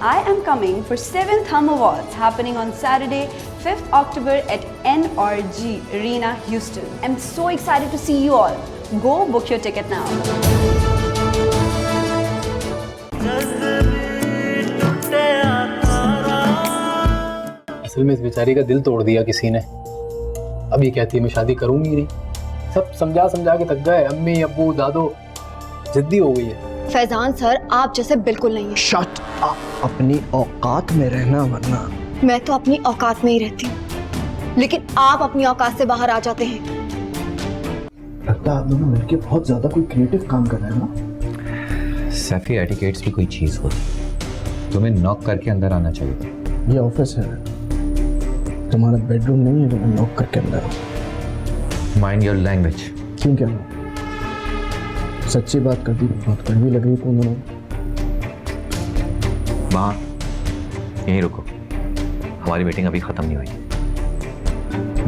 I am coming for 7th Hum Awards happening on Saturday, 5th October at NRG Arena, Houston. I'm so excited to see you all. Go book your ticket now. असल में इस बेचारी का दिल तोड़ दिया किसी ने। अब ये कहती है मैं शादी करूंगी नहीं। सब समझा समझा के थक गए। अम्मी अब्बू दादो जिद्दी हो गई है। फैजान सर आप जैसे बिल्कुल नहीं है। शट अप, अपनी औकात में रहना वरना। मैं तो अपनी औकात में ही रहती हूँ, लेकिन आप अपनी औकात से बाहर आ जाते हैं। लगता है आप दोनों मिलके बहुत ज्यादा कोई क्रिएटिव काम कर रहे हैं ना। सैफी एटिकेट्स भी कोई चीज होती, तुम्हें नॉक करके अंदर आना चाहिए। ये ऑफिस है, तुम्हारा बेडरूम नहीं है जो मैं नॉक करके अंदर आऊं। Mind your language. क्यों क्या हुआ? सच्ची बात कर दी, बहुत कड़वी लग रही तुम दोनों। माँ यहीं रुको, हमारी मीटिंग अभी खत्म नहीं हुई।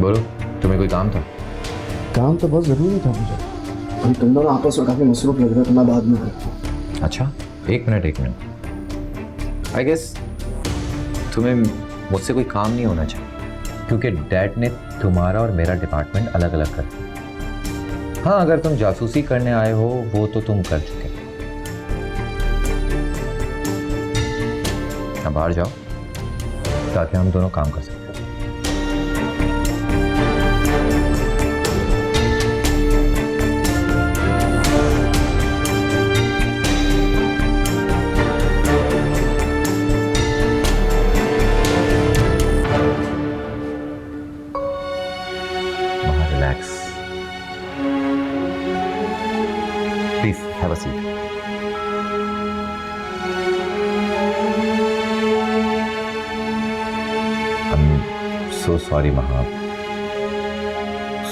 बोलो तुम्हें कोई काम था? काम तो बहुत जरूरी था मुझे। अभी तुम दोनों आपस में काफी मसरूफ लग रहे हो, तो मैं बाद में करता हूँ। अच्छा एक मिनट। आई गेस तुम्हें मुझसे कोई काम नहीं होना चाहिए, क्योंकि डैड ने तुम्हारा और मेरा डिपार्टमेंट अलग अलग कर दिया। हाँ अगर तुम जासूसी करने आए हो वो तो तुम कर चुके। अब बाहर जाओ ताकि हम दोनों काम कर सकें। Relax. Please have a seat. I'm so sorry महा।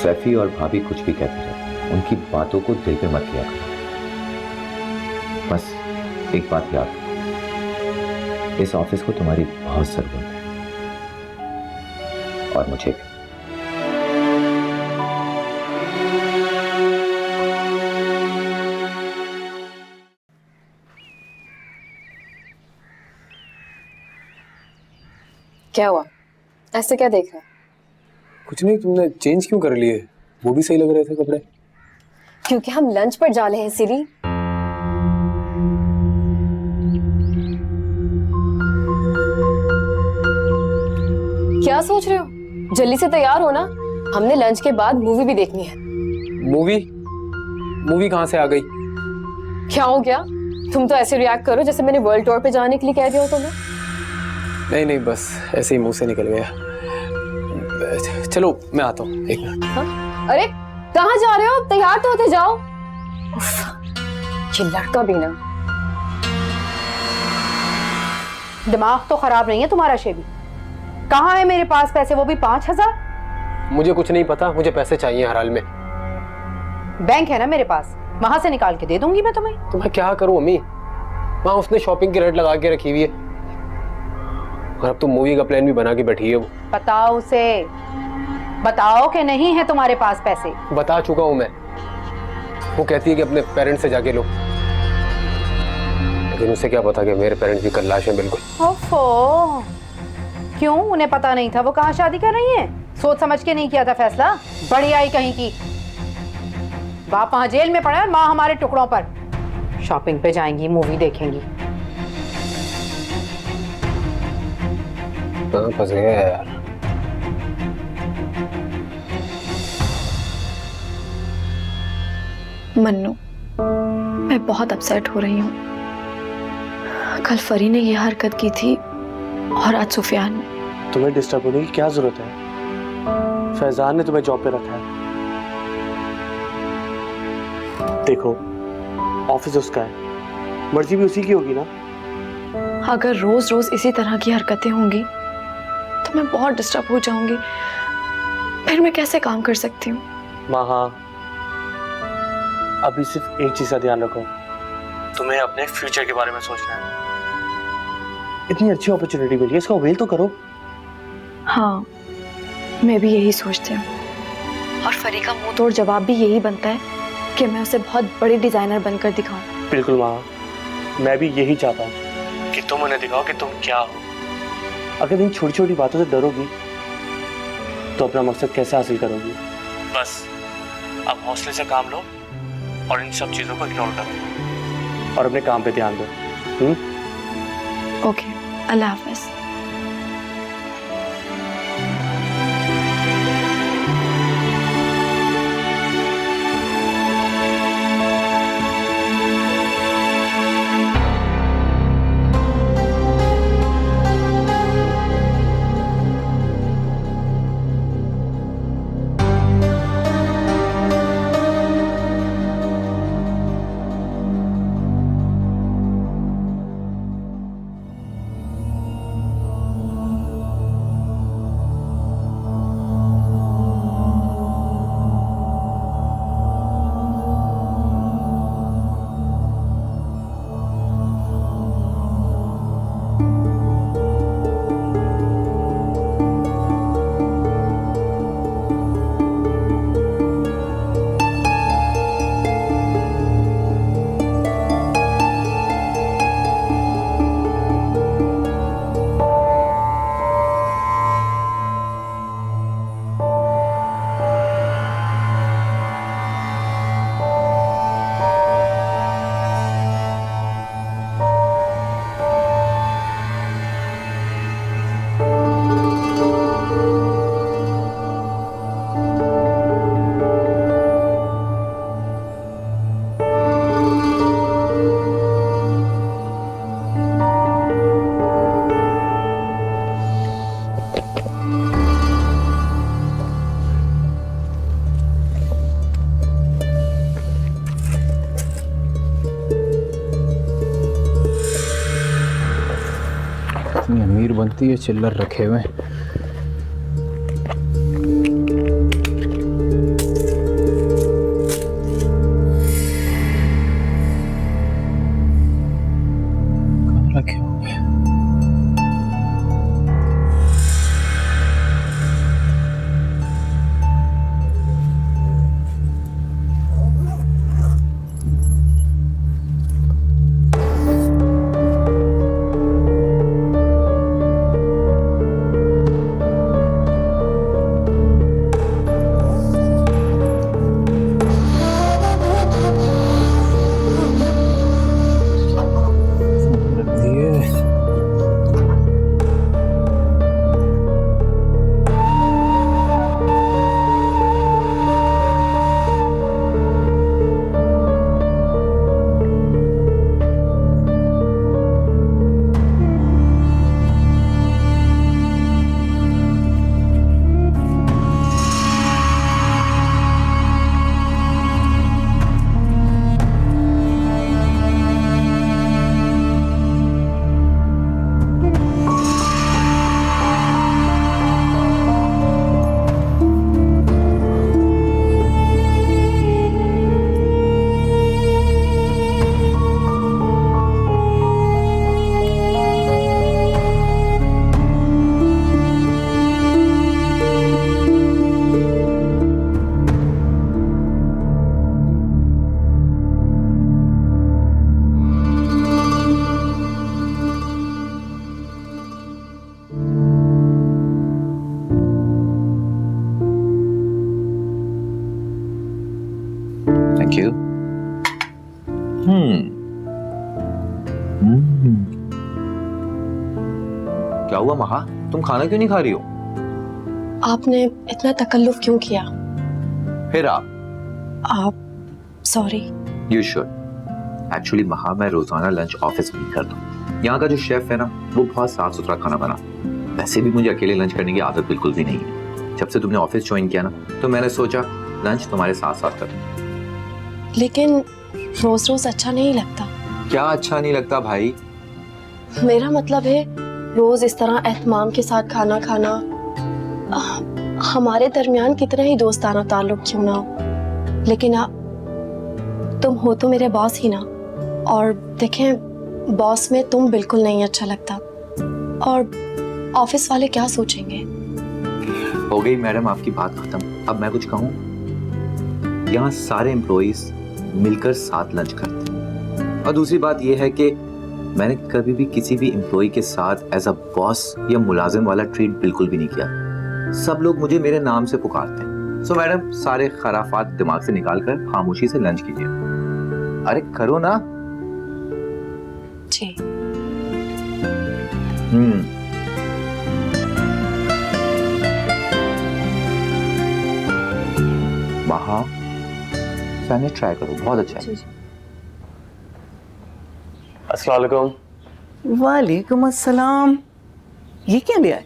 सैफी और भाभी कुछ भी कहते रहते, उनकी बातों को दिल पे मत लिया करो। बस एक बात याद रखो, इस ऑफिस को तुम्हारी बहुत जरूरत है और मुझे भी। क्या हुआ? ऐसे क्या देख रहा है? कुछ नहीं, तुमने चेंज क्यों कर लिए? वो भी सही लग रहे थे कपड़े। क्योंकि हम लंच पर जा रहे हैं इसीलिए। क्या सोच रहे हो? जल्दी से तैयार हो ना, हमने लंच के बाद मूवी भी देखनी है। मूवी कहाँ से आ गई? क्या हो गया? तुम तो ऐसे रिएक्ट करो जैसे मैंने वर्ल्ड टूर पे जाने के लिए कह दिया हो तुम्हें। नहीं बस ऐसे ही मुंह से निकल गया। चलो मैं आता हूँ, एक मिनट। हाँ? अरे कहाँ जा रहे हो? तैयार तो होते जाओ। ये लड़का भी ना। दिमाग तो खराब नहीं है तुम्हारा शेबी? कहाँ है मेरे पास पैसे, वो भी 5000? मुझे कुछ नहीं पता, मुझे पैसे चाहिए हर हाल में। बैंक है ना मेरे पास, वहां से निकाल के दे दूंगी मैं तुम्हें। तो मैं क्या करूं अम्मी? वहां उसने शॉपिंग की रेट लगा के रखी हुई है और अब तो मूवी का प्लान भी बना के बैठी है वो। बताओ उसे, बताओ कि नहीं है तुम्हारे पास पैसे। बता चुका हूं मैं। वो कहती है कि अपने पेरेंट्स से जाके लो, लेकिन उसे क्या पता कि मेरे पेरेंट्स भी कल्लाश हैं बिल्कुल। ओफो, क्यों? उन्हें पता नहीं था वो कहाँ शादी कर रही है? सोच समझ के नहीं किया था फैसला? बड़ी आई कहीं की। बाप वहां जेल में पड़ा है और माँ हमारे टुकड़ों पर। शॉपिंग पे जाएंगी, मूवी देखेंगी। फंस गया यार। मन्नू, मैं बहुत अपसेट हो रही हूँ। कल फरी ने ये हरकत की थी और आज सुफियान ने। तुम्हें डिस्टर्ब होने की क्या जरूरत है? फैजान ने तुम्हें जॉब पे रखा है। देखो ऑफिस उसका है, मर्जी भी उसी की होगी ना। अगर रोज रोज इसी तरह की हरकतें होंगी तो मैं बहुत डिस्टर्ब हो जाऊंगी। फिर मैं कैसे काम कर सकती हूँ? महा, अभी सिर्फ एक चीज का ध्यान रखो, तुम्हें अपने फ्यूचर के बारे में सोचना है। इतनी अच्छी अपॉर्चुनिटी मिली है, इसका अवेल तो करो। हाँ, मैं भी यही सोचती हूँ और फरी का मुंह तोड़ जवाब भी यही बनता है कि मैं उसे बहुत बड़ी डिजाइनर बनकर दिखाऊं। बिल्कुल माँ, मैं भी यही चाहता हूँ कि तुम उन्हें दिखाओ कि तुम क्या हो। अगर इन छोटी छोटी बातों से डरोगी तो अपना मकसद कैसे हासिल करोगी? बस अब हौसले से काम लो और इन सब चीजों को इग्नोर करो और अपने काम पे ध्यान दो। ओके, अल्लाह हाफिज। इतनी अमीर बनती है, चिल्लर रखे हुए। कहाँ रखे होंगे? Thank you. क्या हुआ महा, तुम खाना क्यों नहीं खा रही हो? आपने इतना तकल्लुफ क्यों किया? फिर आप सॉरी। You should. एक्चुअली महा, मैं रोजाना लंच ऑफिस में ही करता हूँ। यहाँ का जो शेफ है ना, वो बहुत साफ सुथरा खाना बना। वैसे भी मुझे अकेले लंच करने की आदत बिल्कुल भी नहीं है। जब से तुमने ऑफिस ज्वाइन किया ना, तो मैंने सोचा लंच तुम्हारे साथ साथ करूँ। लेकिन रोज रोज अच्छा नहीं लगता। क्या अच्छा नहीं लगता भाई? मेरा मतलब है रोज इस तरह एहतमाम के साथ खाना खाना। हमारे दरमियान कितना ही दोस्ताना ताल्लुक क्यों ना हो, लेकिन आप तुम हो तो मेरे बॉस ही ना। और देखें, बॉस में तुम बिल्कुल नहीं अच्छा लगता, और ऑफिस वाले क्या सोचेंगे? हो गई मैडम आपकी बात खत्म। अब मैं कुछ कहूँ? यहाँ सारे एम्प्लॉइज मिलकर साथ लंच करते हैं। और दूसरी बात यह है कि मैंने कभी भी किसी भी एम्प्लॉय के साथ एज अ बॉस या मुलाजिम वाला ट्रीट बिल्कुल भी नहीं किया। सब लोग मुझे मेरे नाम से पुकारते हैं। सो मैडम, सारे खराफात दिमाग से निकाल कर खामोशी से लंच कीजिए। अरे करो ना। जी। वहाँ मैंने ट्राई करो, बहुत अच्छा है। अस्सलाम वालेकुम। वालेकुम अस्सलाम। ये क्या ले आए?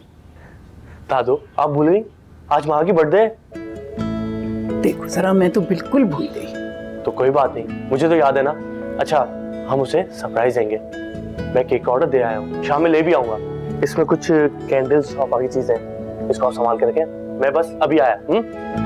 दादू, आप भूल गई आज माँ की बर्थडे है। देखो जरा, मैं तो बिल्कुल भूल गई। तो कोई बात नहीं, मुझे तो याद है ना। अच्छा, हम उसे सरप्राइज देंगे। मैं केक का ऑर्डर दे आया हूँ, शाम में ले भी आऊंगा। इसमें कुछ कैंडल्स और बाकी चीजें, इसको आप संभाल के रखें। मैं बस अभी आया।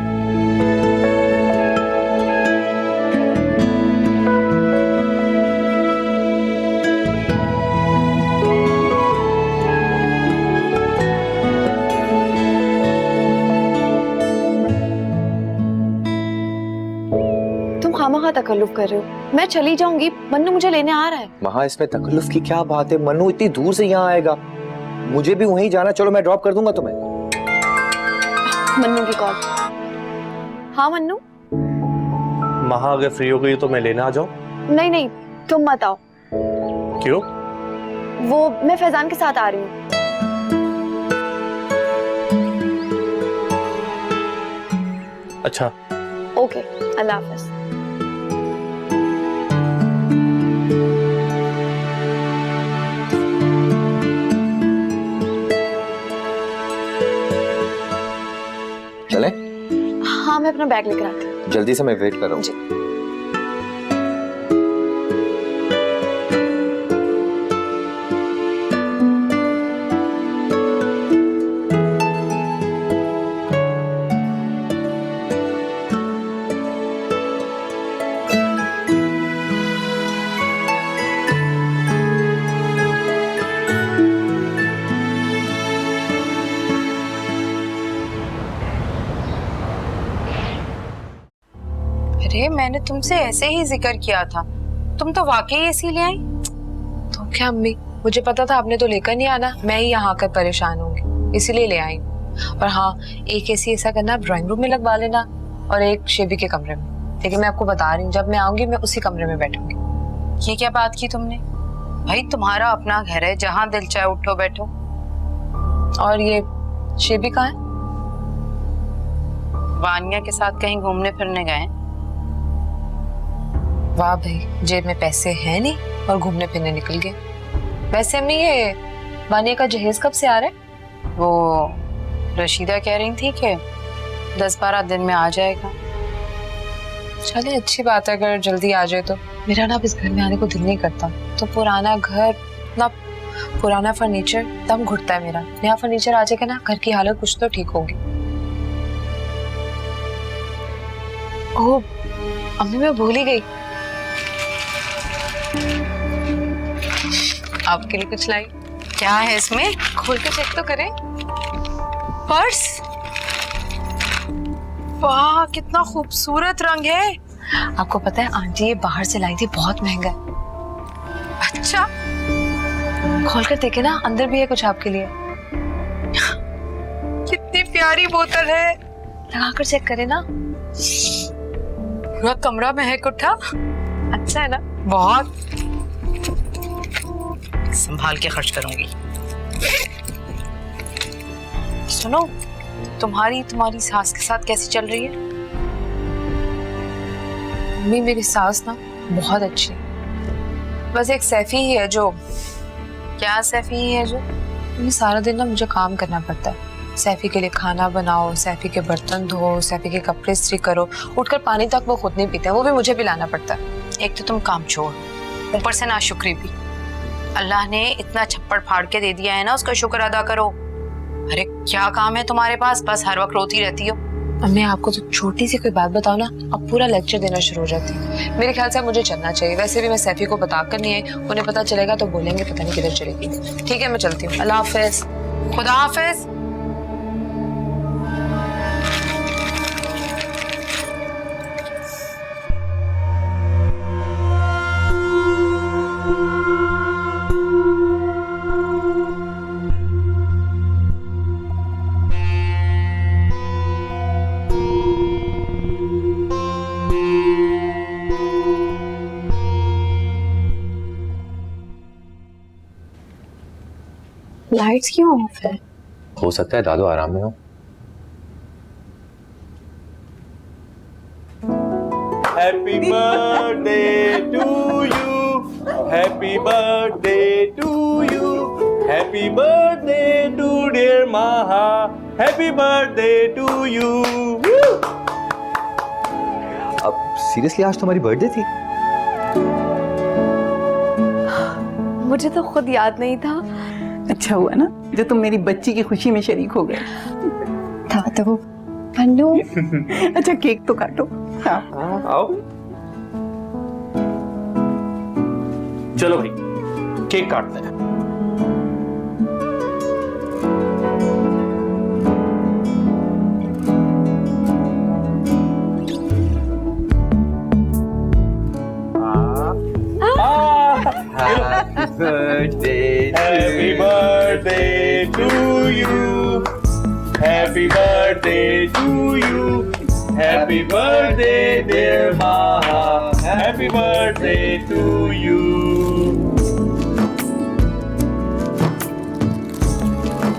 खामखा तकल्लुफ कर रहे हो। मैं चली जाऊंगी, मन्नू मुझे लेने आ रहा है। वहाँ इसमें तकल्लुफ की क्या बात है? मन्नू इतनी दूर से यहाँ आएगा, मुझे भी वहीं जाना। चलो मैं ड्रॉप कर दूंगा तुम्हें। मन्नू की कॉल। हाँ मन्नू। महा अगर फ्री हो गई तो मैं लेने आ जाऊं? नहीं नहीं, तुम मत आओ। क्यों? वो मैं फैजान के साथ आ रही हूँ। अच्छा, ओके, अल्लाह हाफिज। चले? हाँ, मैं अपना बैग लेकर आती हूँ। जल्दी से, मैं वेट कर रहा हूँ। अरे मैंने तुमसे ऐसे ही जिक्र किया था, तुम तो वाकई ऐसी ले आई। तो क्या अम्मी, मुझे पता था आपने तो लेकर नहीं आना, मैं ही यहाँ आकर परेशान होंगी, इसीलिए ले आई। और हाँ, एक एसी ऐसा करना, ड्राइंग रूम में लगवा लेना और एक शेबी के कमरे में। लेकिन मैं आपको बता रही हूँ, जब मैं आऊंगी मैं उसी कमरे में बैठूंगी। ये क्या बात की तुमने? भाई तुम्हारा अपना घर है, जहाँ दिल चाहे उठो बैठो। और ये शेबी कहाँ है? वानिया के साथ कहीं घूमने फिरने गए। वाह भाई, जेब में पैसे हैं नहीं और घूमने फिरने निकल गए। वैसे अम्मी, ये वानिया का जहेज कब से आ रहा है? वो रशीदा कह रही थी कि 10-12 दिन में आ जाएगा। चले, अच्छी बात है अगर जल्दी आ जाए तो। मेरा ना अब इस घर में आने को दिल नहीं करता। तो पुराना घर, ना पुराना फर्नीचर, दम घुटता है मेरा। नया फर्नीचर आ जाएगा ना, घर की हालत कुछ तो ठीक होगी। ओह अम्मी, मैं भूल ही गई, आपके लिए कुछ लाई। क्या है इसमें? खोल के चेक तो करें। पर्स, वाह कितना खूबसूरत रंग है। आपको पता है आंटी ये बाहर से लाई थी, बहुत महंगा है। अच्छा, खोल कर देखे ना, अंदर भी है कुछ आपके लिए। कितनी प्यारी बोतल है। लगाकर चेक करें ना। पूरा कमरा महक उठा। अच्छा है ना? बहुत। संभाल के खर्च करूंगी। सुनो, तुम्हारी सास के साथ कैसी चल रही है? मम्मी, मेरी सास ना बहुत अच्छी है। बस एक सैफी ही है जो। क्या सैफी ही है जो? मम्मी, सारा दिन ना मुझे काम करना पड़ता है। सैफी के लिए खाना बनाओ, सैफी के बर्तन धो, सैफी के कपड़े इस्त्री करो, उठकर पानी तक वो खुद नहीं पीते, वो भी मुझे पिलाना पड़ता है। एक तो तुम काम छोड़, ऊपर से नाशुक्री भी। अल्लाह ने इतना छप्पड़ फाड़ के दे दिया है ना, उसका शुक्र अदा करो। अरे क्या काम है तुम्हारे पास? बस हर वक्त रोती रहती हो। मैं आपको तो छोटी सी कोई बात बताओ ना, अब पूरा लेक्चर देना शुरू हो जाती है। मेरे ख्याल से मुझे चलना चाहिए। वैसे भी मैं सैफी को बता कर नहीं है, उन्हें पता चलेगा तो बोलेंगे पता नहीं किधर चलेगी। ठीक है, मैं चलती हूँ। अल्लाह हाफिज। खुदा हाफिज। लाइट्स क्यों ऑफ है? हो सकता है दादू आराम में हो। Happy birthday to you, happy birthday to you, happy birthday to dear Maha, happy birthday to you. अब सीरियसली आज तुम्हारी बर्थडे थी? मुझे तो खुद याद नहीं था। अच्छा हुआ ना जो तुम मेरी बच्ची की खुशी में शरीक हो गए। था तो वो पन्नू। अच्छा केक तो काटो। हाँ। आओ चलो भाई केक काटते हैं। Happy birthday to you. Happy birthday to you. Happy birthday dear Maha. Happy birthday to you.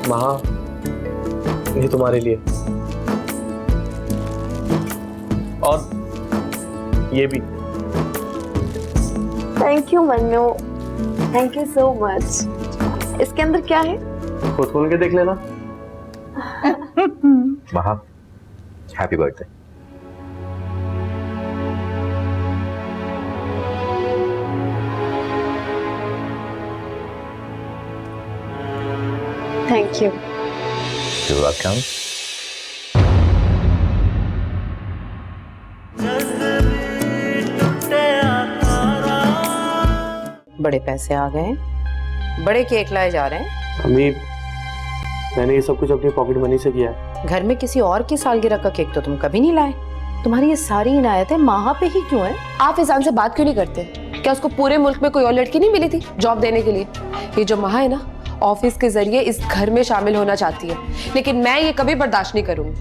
Maha, ये तुम्हारे लिए और ये भी। Thank you Mannu, thank you so much. इसके अंदर क्या है? खुद खोल के देख लेना। महा, happy birthday. Thank you. You're welcome. बड़े पैसे आ गए, बड़े केक लाए जा रहे हैं। अम्मी, मैंने ये सब कुछ अपनी पॉकेट मनी से किया है। घर में किसी और की सालगिरह का केक तो तुम कभी नहीं लाए। तुम्हारी ये सारी इनायतें माहा पे ही क्यों है? आप इसान से बात क्यों नहीं करते? क्या उसको पूरे मुल्क में कोई और लड़की नहीं मिली थी जॉब देने के लिए? ये जो माहा है ना, ऑफिस के जरिए इस घर में शामिल होना चाहती है, लेकिन मैं ये कभी बर्दाश्त नहीं करूंगी।